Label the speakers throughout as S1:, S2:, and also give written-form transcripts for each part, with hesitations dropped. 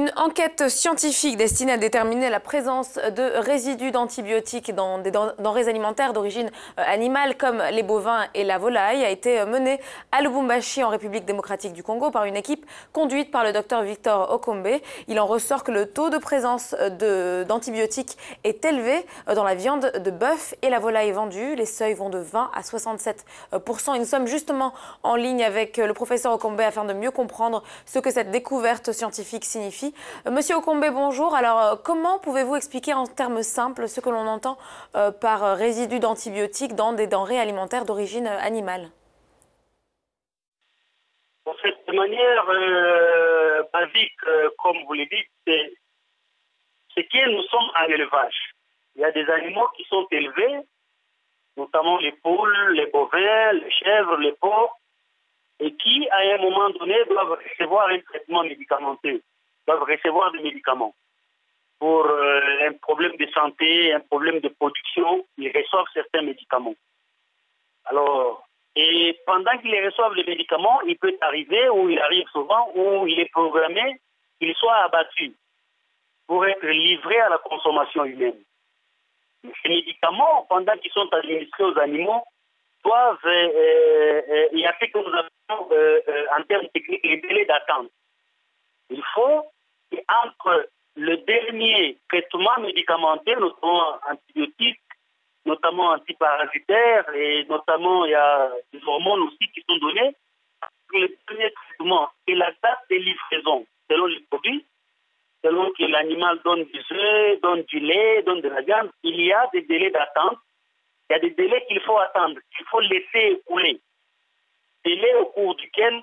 S1: Une enquête scientifique destinée à déterminer la présence de résidus d'antibiotiques dans des denrées alimentaires d'origine animale comme les bovins et la volaille a été menée à Lubumbashi en République démocratique du Congo par une équipe conduite par le docteur Victor Okombe. Il en ressort que le taux de présence d'antibiotiques est élevé dans la viande de bœuf et la volaille vendue. Les seuils vont de 20 à 67%. Et nous sommes justement en ligne avec le professeur Okombe afin de mieux comprendre ce que cette découverte scientifique signifie. Monsieur Okombe, bonjour. Alors, comment pouvez-vous expliquer en termes simples ce que l'on entend par résidus d'antibiotiques dans des denrées alimentaires d'origine animale?
S2: En fait, de manière basique, comme vous le dites, c'est que nous sommes en élevage. Il y a des animaux qui sont élevés, notamment les poules, les bovins, les chèvres, les porcs, et qui, à un moment donné, doivent recevoir un traitement médicamenteux, doivent recevoir des médicaments. Pour un problème de santé, un problème de production, ils reçoivent certains médicaments. Alors, et pendant qu'ils reçoivent les médicaments, il peut arriver, ou il arrive souvent, où il est programmé qu'il soit abattu pour être livré à la consommation humaine. Ces médicaments, pendant qu'ils sont administrés aux animaux, doivent, il y a ce que nous appelons en termes techniques les délais d'attente. Il faut qu'entre le dernier traitement médicamenteux, notamment antibiotiques, notamment antiparasitaires, et notamment il y a des hormones aussi qui sont données, le dernier traitement et la date de livraison, selon les produits, selon que l'animal donne des œufs, donne du lait, donne de la viande, il y a des délais d'attente. Il y a des délais qu'il faut attendre, qu'il faut laisser écouler. Délai au cours duquel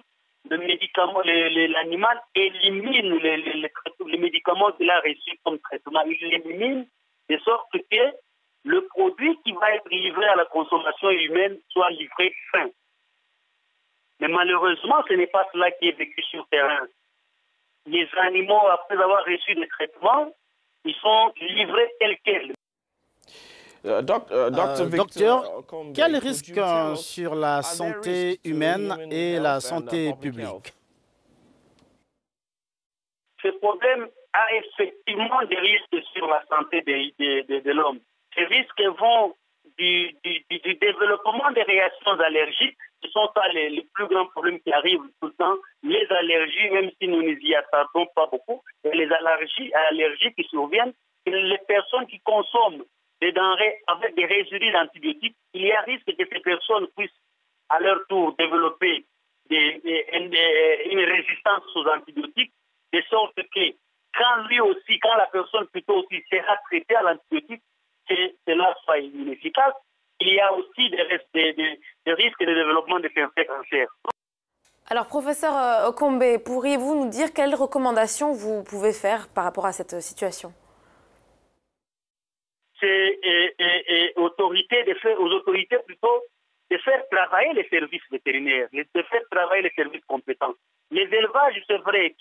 S2: le médicament, l'animal élimine les médicaments qu'il a reçus comme traitement. Il l'élimine de sorte que le produit qui va être livré à la consommation humaine soit livré sain. Mais malheureusement, ce n'est pas cela qui est vécu sur le terrain. Les animaux, après avoir reçu des traitements, ils sont livrés tels quels.
S3: Docteur, quel risque sur la santé humaine et la santé publique?
S2: Ce problème a effectivement des risques sur la santé de l'homme. Ces risques vont du développement des réactions allergiques, ce sont ça les plus grands problèmes qui arrivent tout le temps. Les allergies, même si nous n'y attardons pas beaucoup, et les allergies qui surviennent, et les personnes qui consomment des denrées avec des résidus d'antibiotiques, il y a risque que ces personnes puissent à leur tour développer une résistance aux antibiotiques, de sorte que quand la personne plutôt aussi sera traitée à l'antibiotique, que cela soit inefficace, il y a aussi des risques de développement de certains cancers.
S1: Alors, professeur Okombe, pourriez-vous nous dire quelles recommandations vous pouvez faire par rapport à cette situation?
S2: C'est aux autorités plutôt de faire travailler les services vétérinaires, de faire travailler les services compétents. Les élevages, c'est vrai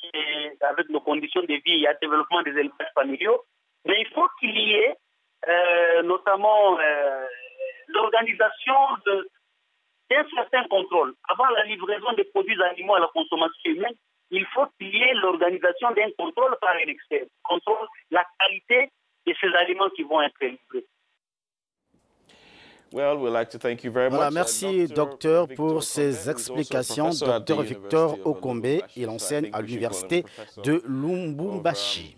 S2: qu'avec nos conditions de vie, il y a développement des élevages familiaux, mais il faut qu'il y ait notamment l'organisation d'un certain contrôle. Avant la livraison des produits animaux à la consommation humaine, il faut qu'il y ait l'organisation d'un contrôle par un expert, contrôle la qualité de ces aliments qui vont être livrés.
S3: Voilà, merci docteur pour ces explications. Docteur Victor Okombe, il enseigne à l'université de Lubumbashi.